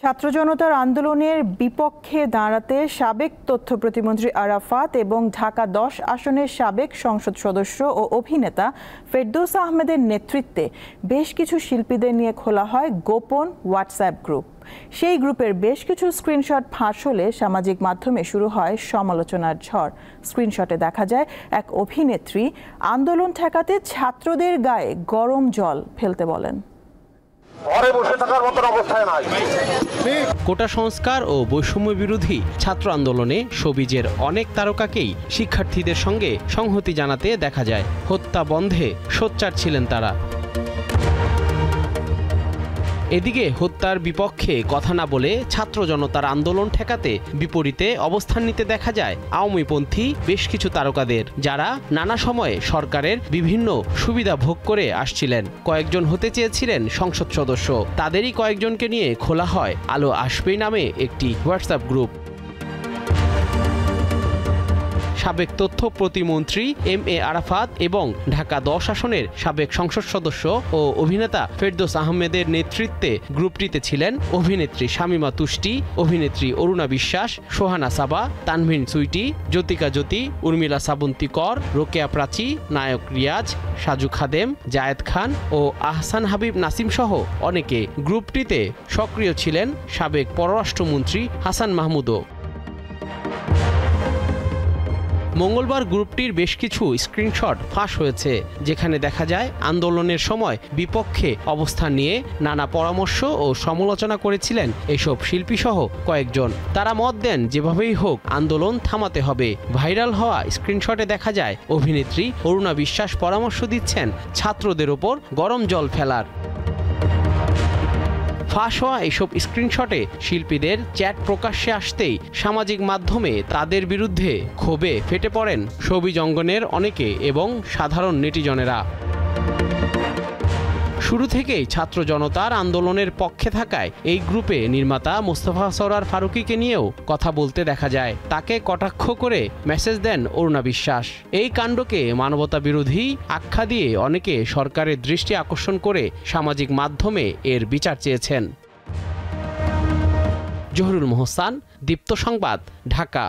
ছাত্র জনতার আন্দোলনের বিপক্ষে দাঁড়াতে সাবেক তথ্য প্রতিমন্ত্রী আরাফাত এবং ঢাকা 10 আসনের সাবেক সংসদ সদস্য ও অভিনেতা ফেরদৌস আহমেদের নেতৃত্বে বেশ কিছু শিল্পীদের নিয়ে খোলা হয় গোপন হোয়াটসঅ্যাপ গ্রুপ। সেই গ্রুপের বেশ কিছু স্ক্রিনশট ফাঁস হলে সামাজিক মাধ্যমে শুরু হয় সমালোচনার ঝড়। স্ক্রিনশটে দেখা যায় এক অভিনেত্রী আন্দোলন ঠেকাতে ছাত্রদের গায়ে গরম জল ফেলতে বলেন। কোটা সংস্কার ও বৈষম্য বিরোধী ছাত্র আন্দোলনে শোবিজের অনেক তারকাকেই শিক্ষার্থীদের সঙ্গে সংহতি জানাতে দেখা যায়। হত্যা বন্ধে সোচ্চার ছিলেন তারা। এদিকে হত্যার বিপক্ষে কথা না বলে ছাত্র জনতার আন্দোলন ঠেকাতে বিপরীতে অবস্থান নিতে দেখা যায় আওয়ামীপন্থী বেশ কিছু তারকাদের, যারা নানা সময়ে সরকারের বিভিন্ন সুবিধা ভোগ করে আসছিলেন। কয়েকজন হতে চেয়েছিলেন সংসদ সদস্য, তাদেরই কয়েকজনকে নিয়ে খোলা হয় আলো আসবেই নামে একটি হোয়াটসঅ্যাপ গ্রুপ। সাবেক তথ্য প্রতিমন্ত্রী এম.এ. আরাফাত এবং ঢাকা 10 আসনের সাবেক সংসদ সদস্য ও অভিনেতা ফেরদৌস আহমেদের নেতৃত্বে গ্রুপটিতে ছিলেন অভিনেত্রী শামীমা তুষ্টি, অভিনেত্রী অরুণা বিশ্বাস, সোহানা সাবা, তানভিন সুইটি, জ্যোতিকা জ্যোতি, উর্মিলা শ্রাবন্তী কর, রোকেয়া প্রাচী, নায়ক রিয়াজ, সাজু খাদেম, জায়েদ খান ও আহসান হাবিব নাসিম সহ অনেকে। গ্রুপটিতে সক্রিয় ছিলেন সাবেক পররাষ্ট্রমন্ত্রী হাসান মাহমুদও। মঙ্গলবার গ্রুপটির বেশ কিছু স্ক্রিনশট ফাঁস হয়েছে, যেখানে দেখা যায় আন্দোলনের সময় বিপক্ষে অবস্থান নিয়ে নানা পরামর্শ ও সমালোচনা করেছিলেন এসব শিল্পীসহ কয়েকজন। তারা মত দেন যেভাবেই হোক আন্দোলন থামাতে হবে। ভাইরাল হওয়া স্ক্রিনশটে দেখা যায় অভিনেত্রী অরুণা বিশ্বাস পরামর্শ দিচ্ছেন ছাত্রদের ওপর গরম জল ফেলার। ফাঁস হওয়া এসব স্ক্রিনশটে শিল্পীদের চ্যাট প্রকাশ্যে আসতেই সামাজিক মাধ্যমে তাদের বিরুদ্ধে ক্ষোভে ফেটে পড়েন শোবিজ অঙ্গনের অনেকে এবং সাধারণ নেটিজনেরা। শুরু থেকেই ছাত্র জনতার আন্দোলনের পক্ষে থাকায় এই গ্রুপে নির্মাতা মোস্তফা সরোয়ার ফারুকীকে নিয়েও কথা বলতে দেখা যায়। তাকে কটাক্ষ করে মেসেজ দেন অরুণা বিশ্বাস। এই কাণ্ডকে মানবতা বিরোধী আখ্যা দিয়ে অনেকে সরকারের দৃষ্টি আকর্ষণ করে সামাজিক মাধ্যমে এর বিচার চেয়েছেন। জহুরুল মোহসান, দীপ্ত সংবাদ, ঢাকা।